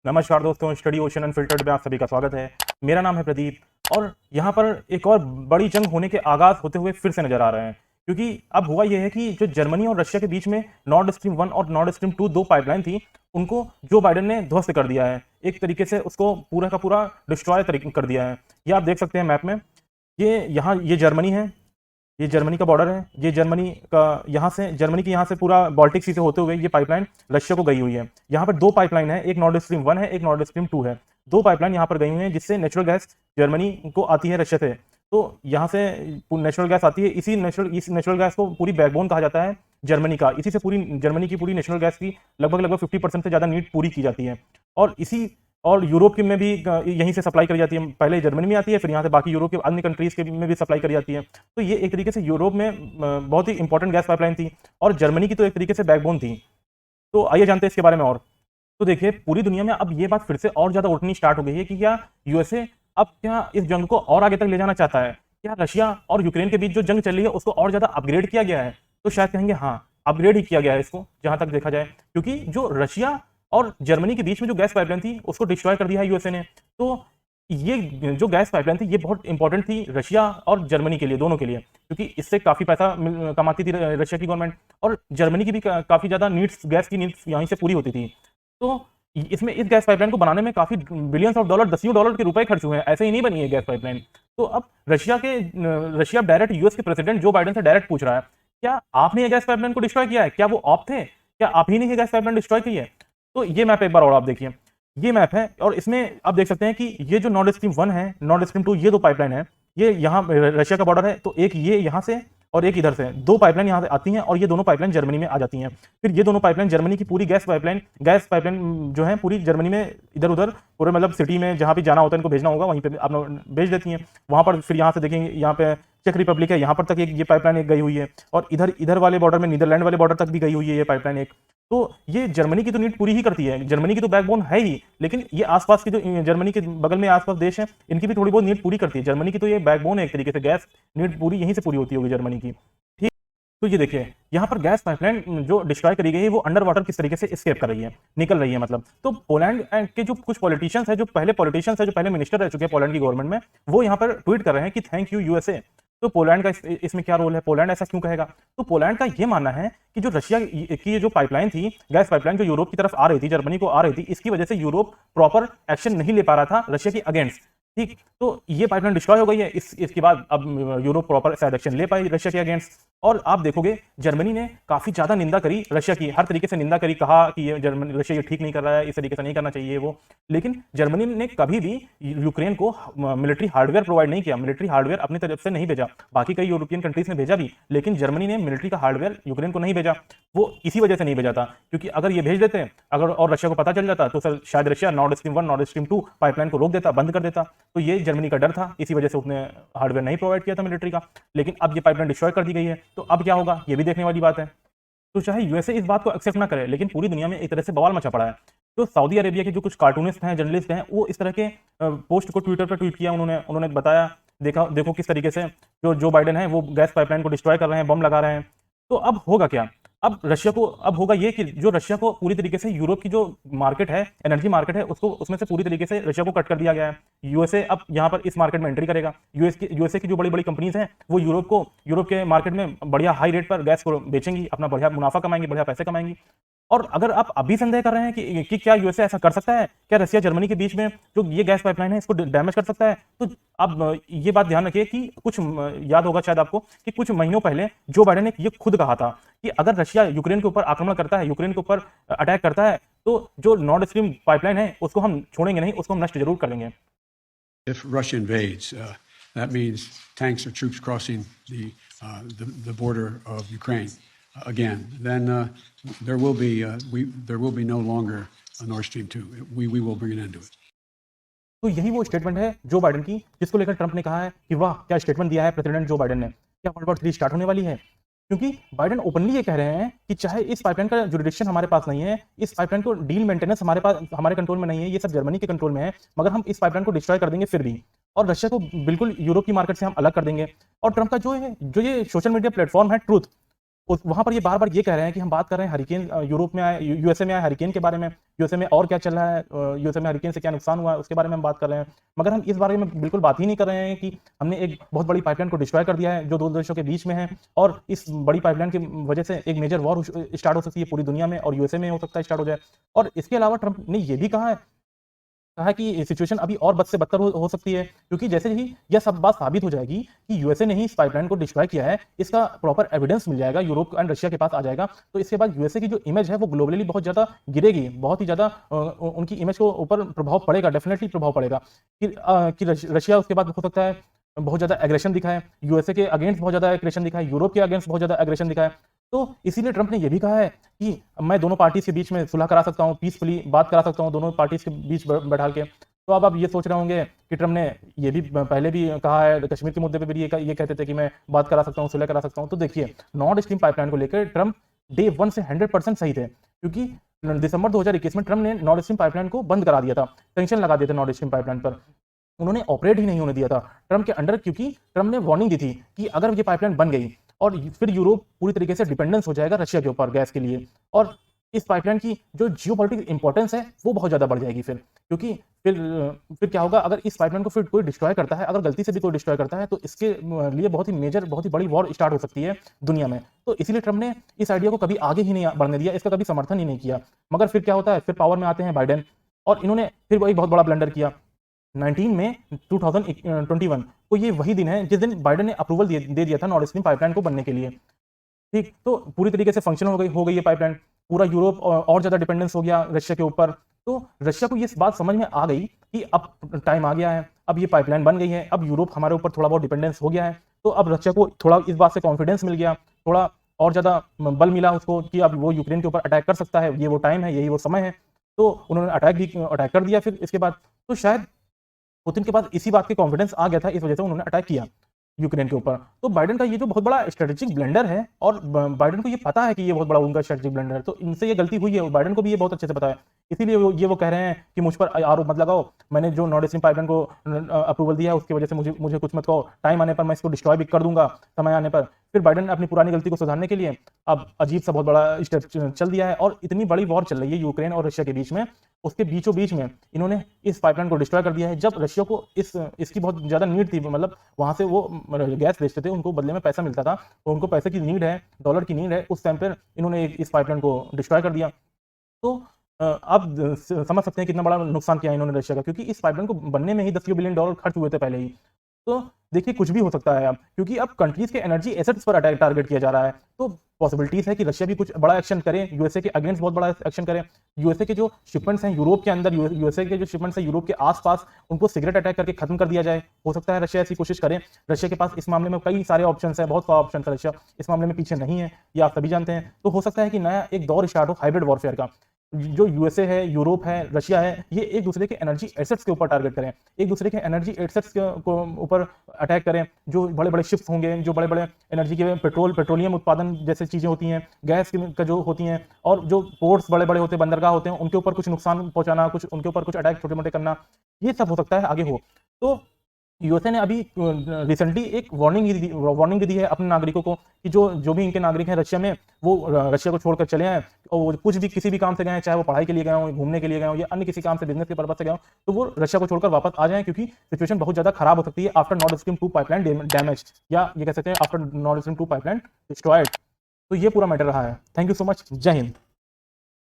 नमस्कार दोस्तों, study ocean unfiltered में आप सभी का स्वागत है। मेरा नाम है प्रदीप और यहाँ पर एक और बड़ी जंग होने के आगाज होते हुए फिर से नजर आ रहे हैं, क्योंकि अब हुआ यह है कि जो जर्मनी और रशिया के बीच में नॉर्ड स्ट्रीम 1 और नॉर्ड स्ट्रीम 2 दो पाइपलाइन थी, उनको जो बाइडेन ने ध्वस्त कर दिया है। एक तरीके से उसको पूरा का पूरा डिस्ट्रॉय कर दिया है। ये आप देख सकते हैं मैप में। ये जर्मनी है, ये जर्मनी का बॉर्डर है। ये जर्मनी का जर्मनी की यहाँ से पूरा बाल्टिक सी से होते हुए ये पाइपलाइन रशिया को गई हुई है। यहाँ पर दो पाइपलाइन है, एक नॉर्ड स्ट्रीम 1 है, एक नॉर्ड स्ट्रीम 2 है। दो पाइपलाइन यहाँ पर गई हुई हैं जिससे नेचुरल गैस जर्मनी को आती है रशिया से। तो यहाँ से नेचुरल गैस आती है। इस नेचुरल गैस को पूरी बैकबोन कहा जाता है जर्मनी का। इसी से पूरी जर्मनी की पूरी नेचुरल गैस की लगभग 50% से ज़्यादा नीड पूरी की जाती है। और यूरोप के में भी यहीं से सप्लाई करी जाती है। पहले जर्मनी में आती है, फिर यहाँ से बाकी यूरोप के अन्य कंट्रीज के में भी सप्लाई करी जाती है। तो ये एक तरीके से यूरोप में बहुत ही इंपॉर्टेंट गैस पाइपलाइन थी और जर्मनी की तो एक तरीके से बैकबोन थी। तो आइए जानते हैं इसके बारे में और। तो देखिए, पूरी दुनिया में अब ये बात फिर से और ज़्यादा उठनी स्टार्ट हो गई है कि क्या यूएसए अब क्या इस जंग को और आगे तक ले जाना चाहता है? क्या रशिया और यूक्रेन के बीच जो जंग चल रही है उसको और ज़्यादा अपग्रेड किया गया है? तो शायद कहेंगे हाँ, अपग्रेड ही किया गया है इसको, जहाँ तक देखा जाए। क्योंकि जो रशिया और जर्मनी के बीच में जो गैस पाइपलाइन थी उसको डिस्ट्रॉय कर दिया है यूएसए ने। तो ये जो गैस पाइपलाइन थी ये बहुत इंपॉर्टेंट थी रशिया और जर्मनी के लिए, दोनों के लिए, क्योंकि इससे काफ़ी पैसा कमाती थी रशिया की गवर्नमेंट, और जर्मनी की भी काफ़ी ज़्यादा नीड्स, गैस की नीड्स यहीं से पूरी होती थी। तो इसमें इस गैस पाइपलाइन को बनाने में काफ़ी बिलियंस ऑफ डॉलर, दसियों डॉलर के रुपए खर्च हुए हैं। ऐसे ही नहीं बनी है गैस पाइपलाइन। तो अब रशिया डायरेक्ट यूएस के प्रेसिडेंट जो बाइडेन से डायरेक्ट पूछ रहा है, क्या आपने ये गैस पाइपलाइन को डिस्ट्रॉय किया है? क्या वो आप थे? क्या आप ही ने ये गैस पाइपलाइन डिस्ट्रॉय की है? तो ये मैप एक बार और आप देखिए। ये मैप है और इसमें आप देख सकते हैं कि ये जो नॉर्ड स्ट्रीम 1 है, नॉर्ड स्ट्रीम 2, ये दो पाइपलाइन है। ये यहाँ रशिया का बॉर्डर है, तो एक ये यहाँ से और एक इधर से, दो पाइपलाइन यहाँ से आती हैं और ये दोनों पाइपलाइन जर्मनी में आ जाती हैं। फिर ये दोनों पाइपलाइन जर्मनी की पूरी गैस पाइपलाइन जो है पूरी जर्मनी में इधर उधर पूरे मतलब सिटी में जहाँ भी जाना होता है इनको भेजना होगा वहीं पे आप भेज देती हैं। वहाँ पर फिर यहाँ से देखेंगे, यहाँ पे चेक रिपब्लिक है, यहाँ पर तक एक ये पाइपलाइन एक गई हुई है, और इधर इधर वाले बॉर्डर में नीदरलैंड वाले बॉर्डर तक भी गई हुई है ये पाइपलाइन एक। तो ये जर्मनी की तो नीड पूरी ही करती है, जर्मनी की तो बैकबोन है ही, लेकिन ये आसपास की जो जर्मनी के बगल में आसपास देश हैं इनकी भी थोड़ी बहुत नीड पूरी करती है। जर्मनी की तो ये बैकबोन है एक तरीके से, गैस नीड पूरी यहीं से पूरी होती होगी जर्मनी की। ठीक। तो ये देखिए, यहाँ पर गैस पाइपलाइन जो डिस्ट्रॉय करी गई है वो अंडर वाटर किस तरीके से एस्केप कर रही है, निकल रही है मतलब। तो पोलैंड के जो कुछ पॉलिटिशियंस है, जो पहले मिनिस्टर रह चुके हैं पोलैंड की गवर्नमेंट में, वो यहाँ पर ट्वीट कर रहे हैं कि थैंक यू यूएसए। तो पोलैंड का इसमें क्या रोल है? पोलैंड ऐसा क्यों कहेगा? तो पोलैंड का ये मानना है कि जो रशिया की जो पाइपलाइन थी, गैस पाइपलाइन जो यूरोप की तरफ आ रही थी, जर्मनी को आ रही थी, इसकी वजह से यूरोप प्रॉपर एक्शन नहीं ले पा रहा था रशिया के अगेंस्ट। ठीक। तो ये पाइपलाइन डिस्ट्रॉय हो गई है। इसके बाद अब यूरोप प्रॉपर शायद एक्शन ले पाई रशिया के अगेंस्ट। और आप देखोगे जर्मनी ने काफी ज्यादा निंदा करी रशिया की, हर तरीके से निंदा करी, कहा कि ये रशिया ये ठीक नहीं कर रहा है, इस तरीके से नहीं करना चाहिए वो। लेकिन जर्मनी ने कभी भी यूक्रेन को मिलिट्री हार्डवेयर प्रोवाइड नहीं किया, मिलिट्री हार्डवेयर अपनी तरफ से नहीं भेजा। बाकी कई यूरोपियन कंट्रीज ने भेजा भी, लेकिन जर्मनी ने मिलिट्री का हार्डवेयर यूक्रेन को नहीं भेजा। वो इसी वजह से नहीं भेजा था, क्योंकि अगर ये भेज देते, अगर और रशिया को पता चल जाता, तो सर शायद Russia Nord stream 1 Nord stream 2 pipeline को रोक देता, बंद कर देता। तो ये जर्मनी का डर था, इसी वजह से उसने हार्डवेयर नहीं प्रोवाइड किया था मिलिट्री का। लेकिन अब ये पाइपलाइन डिस्ट्रॉय कर दी गई है, तो अब क्या होगा ये भी देखने वाली बात है। तो चाहे यूएसए इस बात को एक्सेप्ट ना करे, लेकिन पूरी दुनिया में एक तरह से बवाल मचा पड़ा है। तो सऊदी अरेबिया के जो कुछ कार्टूनिस्ट हैं, जर्नलिस्ट हैं, वो इस तरह के पोस्ट को ट्विटर पर ट्वीट किया। उन्होंने बताया, देखो किस तरीके से जो बाइडेन है वो गैस पाइपलाइन को डिस्ट्रॉय कर रहे हैं, बम लगा रहे हैं। तो अब होगा क्या? अब होगा ये कि जो रशिया को पूरी तरीके से यूरोप की जो मार्केट है, एनर्जी मार्केट है, उसको उसमें से पूरी तरीके से रशिया को कट कर दिया गया है। यूएसए अब यहाँ पर इस मार्केट में एंट्री करेगा। यूएसए की जो बड़ी बड़ी कंपनीज हैं वो यूरोप के मार्केट में बढ़िया हाई रेट पर गैस को बेचेंगी, अपना बढ़िया मुनाफा कमाएंगी, बढ़िया पैसे कमाएंगी। और अगर आप अभी संदेह कर रहे हैं कि क्या यूएसए ऐसा कर सकता है, क्या रशिया जर्मनी के बीच में जो ये गैस पाइपलाइन है इसको डैमेज कर सकता है, तो अब ये बात ध्यान रखिए कि याद होगा शायद आपको कि कुछ महीनों पहले जो बाइडेन ने ये खुद कहा था कि अगर रशिया यूक्रेन के ऊपर आक्रमण करता है, यूक्रेन के ऊपर अटैक करता है, तो जो नॉर्ड स्ट्रीम पाइपलाइन है उसको हम छोड़ेंगे नहीं, उसको हम नष्ट जरूर कर देंगे। If Russia invades, that means tanks or troops crossing the border of Ukraine again. Then there will be no longer a Nord Stream 2. We will bring an end to it. तो यही वो स्टेटमेंट है Joe Biden की, जिसको लेकर Trump ने कहा है कि वाह क्या स्टेटमेंट दिया है प्रेसिडेंट जो बाइडेन ने, क्या वर्ल्ड वॉर 3 स्टार्ट होने वाली है? क्योंकि बाइडेन ओपनली ये कह रहे हैं कि चाहे इस पाइपलाइन का जुरिडिक्शन हमारे पास नहीं है, इस पाइपलाइन को डील मेंटेनेंस हमारे कंट्रोल में नहीं है, ये सब जर्मनी के कंट्रोल में है, मगर हम इस पाइपलाइन को डिस्ट्रॉय कर देंगे फिर भी, और रशिया को बिल्कुल यूरोप की मार्केट से हम अलग कर देंगे। और ट्रंप का जो ये सोशल मीडिया प्लेटफॉर्म है ट्रूथ, वहां पर ये बार बार ये कह रहे हैं कि हम बात कर रहे हैं हरिकेन यूरोप में आए, यूएसए में आए हरिकेन के बारे में, यूएसए में और क्या चल रहा है, यूएसए में हरिकेन से क्या नुकसान हुआ है उसके बारे में हम बात कर रहे हैं। मगर हम इस बारे में बिल्कुल बात ही नहीं कर रहे हैं कि हमने एक बहुत बड़ी पाइपलाइन को डिस्ट्रॉय कर दिया है जो दो देशों के बीच में है, और इस बड़ी पाइपलाइन की वजह से एक मेजर वॉर स्टार्ट हो सकती है पूरी दुनिया में, और यूएसए में हो सकता है स्टार्ट हो जाए। और इसके अलावा ट्रंप ने यह भी कहा है कि सिचुएशन अभी और बद से बदतर हो सकती है, क्योंकि जैसे ही यह सब बात साबित हो जाएगी कि यूएसए ने ही इस पाइपलाइन को डिस्ट्रॉय किया है, इसका प्रॉपर एविडेंस मिल जाएगा, यूरोप एंड रशिया के पास आ जाएगा, तो इसके बाद यूएसए की जो इमेज है वो ग्लोबली बहुत ज़्यादा गिरेगी, बहुत ही ज़्यादा उनकी इमेज को ऊपर प्रभाव पड़ेगा, डेफिनेटली प्रभाव पड़ेगा कि रशिया उसके बाद हो सकता है बहुत ज़्यादा एग्रेशन दिखाए, यूएसए के अगेंस्ट बहुत ज़्यादा एग्रेशन दिखाए, यूरोप के अगेंस्ट बहुत ज़्यादा एग्रेशन दिखाए। तो इसीलिए ट्रंप ने यह भी कहा है कि मैं दोनों पार्टीज के बीच में सुलह करा सकता हूं, पीसफुली बात करा सकता हूं दोनों पार्टीज के बीच बैठा के। तो अब आप ये सोच रहे होंगे कि ट्रंप ने ये भी पहले भी कहा है, कश्मीर के मुद्दे पे भी ये कहते थे कि मैं बात करा सकता हूं, सुलह करा सकता हूं। तो देखिए, नॉर्थ स्ट्रीम पाइपलाइन को लेकर ट्रंप डे 1 से 100% सही थे, क्योंकि दिसंबर 2021 में ट्रंप ने नॉर्थ स्ट्रीम पाइपलाइन को बंद करा दिया था, टेंशन लगा दिया था नॉर्थ स्ट्रीम पाइपलाइन पर, उन्होंने ऑपरेट ही नहीं होने दिया था ट्रंप के अंडर, क्योंकि ट्रंप ने वार्निंग दी थी कि अगर ये पाइपलाइन बन गई और फिर यूरोप पूरी तरीके से डिपेंडेंस हो जाएगा रशिया के ऊपर गैस के लिए, और इस पाइपलाइन की जो जियोपॉलिटिकल इंपॉर्टेंस है वो बहुत ज़्यादा बढ़ जाएगी फिर, क्योंकि फिर क्या होगा अगर इस पाइपलाइन को फिर कोई डिस्ट्रॉय करता है, अगर गलती से भी कोई डिस्ट्रॉय करता है, तो इसके लिए बहुत ही मेजर, बहुत ही बड़ी वॉर स्टार्ट हो सकती है दुनिया में। तो इसीलिए ट्रंप ने इस आइडिया को कभी आगे ही नहीं बढ़ने दिया, इसका कभी समर्थन ही नहीं किया। मगर फिर क्या होता है, फिर पावर में आते हैं बाइडेन, और इन्होंने फिर वो एक बहुत बड़ा ब्लंडर किया। 19 में 2021 को ये वही दिन है जिस दिन बाइडेन ने अप्रूवल दे दिया था नॉर्थ स्ट्रीम पाइपलाइन को बनने के लिए। ठीक, तो पूरी तरीके से फंक्शनल हो गई ये पाइपलाइन, पूरा यूरोप और ज़्यादा डिपेंडेंस हो गया रशिया के ऊपर। तो रशिया को ये बात समझ में आ गई कि अब टाइम आ गया है, अब ये पाइपलाइन बन गई है, अब यूरोप हमारे ऊपर थोड़ा बहुत डिपेंडेंस हो गया है, तो अब रशिया को थोड़ा इस बात से कॉन्फिडेंस मिल गया, थोड़ा और ज़्यादा बल मिला उसको कि अब वो यूक्रेन के ऊपर अटैक कर सकता है, ये वो टाइम है, यही वो समय है। तो उन्होंने अटैक कर दिया फिर इसके बाद। तो शायद पुतिन के पास इसी बात की कॉन्फिडेंस आ गया था, इस वजह से उन्होंने अटैक किया यूक्रेन के ऊपर। तो बाइडेन का ये जो बहुत बड़ा स्ट्रेटेजिक ब्लंडर है, और बाइडेन को ये पता है कि ये बहुत बड़ा उनका स्ट्रेटेजिक ब्लंडर है, तो इनसे ये गलती हुई है, बाइडेन को भी ये बहुत अच्छे से पता है। इसीलिए वो कह रहे हैं कि मुझ पर आरोप मत लगाओ, मैंने जो नॉर्थ स्ट्रीम पाइपलाइन को अप्रूवल दिया है उसकी वजह से मुझे कुछ मत कहो, टाइम आने पर मैं इसको डिस्ट्रॉय भी कर दूंगा, समय आने पर। फिर बाइडेन ने अपनी पुरानी गलती को सुधारने के लिए अब अजीब सा बहुत बड़ा स्टेप चल दिया है, और इतनी बड़ी वॉर चल रही है यूक्रेन और रशिया के बीच में, उसके बीचों बीच में इन्होंने इस पाइपलाइन को डिस्ट्रॉय कर दिया है। जब रशिया को इसकी बहुत ज़्यादा नीड थी, मतलब वहाँ से वो गैस बेचते थे, उनको बदले में पैसा मिलता था, तो उनको पैसे की नीड है, डॉलर की नीड है, उस टाइम पर इन्होंने इस पाइपलाइन को डिस्ट्रॉय कर दिया। तो आप समझ सकते हैं कितना बड़ा नुकसान किया इन्होंने रशिया का, क्योंकि इस पाइपलाइन को बनने में ही $10 बिलियन खर्च हुए थे पहले ही। तो देखिए, कुछ भी हो सकता है अब, क्योंकि अब कंट्रीज के एनर्जी एसेट्स पर अटैक टारगेट किया जा रहा है, तो पॉसिबिलिटीज है कि रशिया भी कुछ बड़ा एक्शन करे, यूएसए के अगेंस्ट बहुत बड़ा एक्शन करे। यूएसए के जो शिपमेंट्स हैं यूरोप के अंदर, यूएसए के जो शिपमेंट्स हैं यूरोप के आसपास, उनको सिगरेट अटैक करके खत्म कर दिया जाए। हो सकता है रशिया ऐसी कोशिश करे। रशिया के पास इस मामले में कई सारे ऑप्शन है, बहुत सारे ऑप्शन है, रशिया इस मामले में पीछे नहीं है, ये आप सभी जानते हैं। तो हो सकता है कि नया एक दौर स्टार्ट हो हाइब्रिड वॉरफेयर का, जो यूएसए है, यूरोप है, रशिया है, ये एक दूसरे के एनर्जी एसेट्स के ऊपर टारगेट करें, एक दूसरे के एनर्जी एसेट्स को ऊपर अटैक करें। जो बड़े बड़े शिप्स होंगे, जो बड़े बड़े एनर्जी के पेट्रोलियम उत्पादन जैसे चीज़ें होती हैं, गैस का जो होती हैं, और जो पोर्ट्स बड़े बड़े होते हैं, बंदरगाह होते हैं, उनके ऊपर कुछ नुकसान पहुंचाना, कुछ उनके ऊपर कुछ अटैक छोटे मोटे करना, ये सब हो सकता है आगे हो। तो यूएसए ने अभी रिसेंटली एक वार्निंग दी है अपने नागरिकों को कि जो भी इनके नागरिक हैं रशिया में, वो रशिया को छोड़कर चले आए, और कुछ भी किसी भी काम से गए हैं, चाहे वो पढ़ाई के लिए गए हों, घूमने के लिए गए हों, या अन्य किसी काम से, बिजनेस के पर्पज से गए हों, तो वो रशिया को छोड़कर वापस आ जाएं, क्योंकि सिचुएशन बहुत ज़्यादा खराब हो सकती है after north stream 2 pipeline damage, या ये कह सकते हैं after north stream 2 pipeline destroyed. तो ये पूरा मैटर रहा है। Thank you so much. जय हिंद।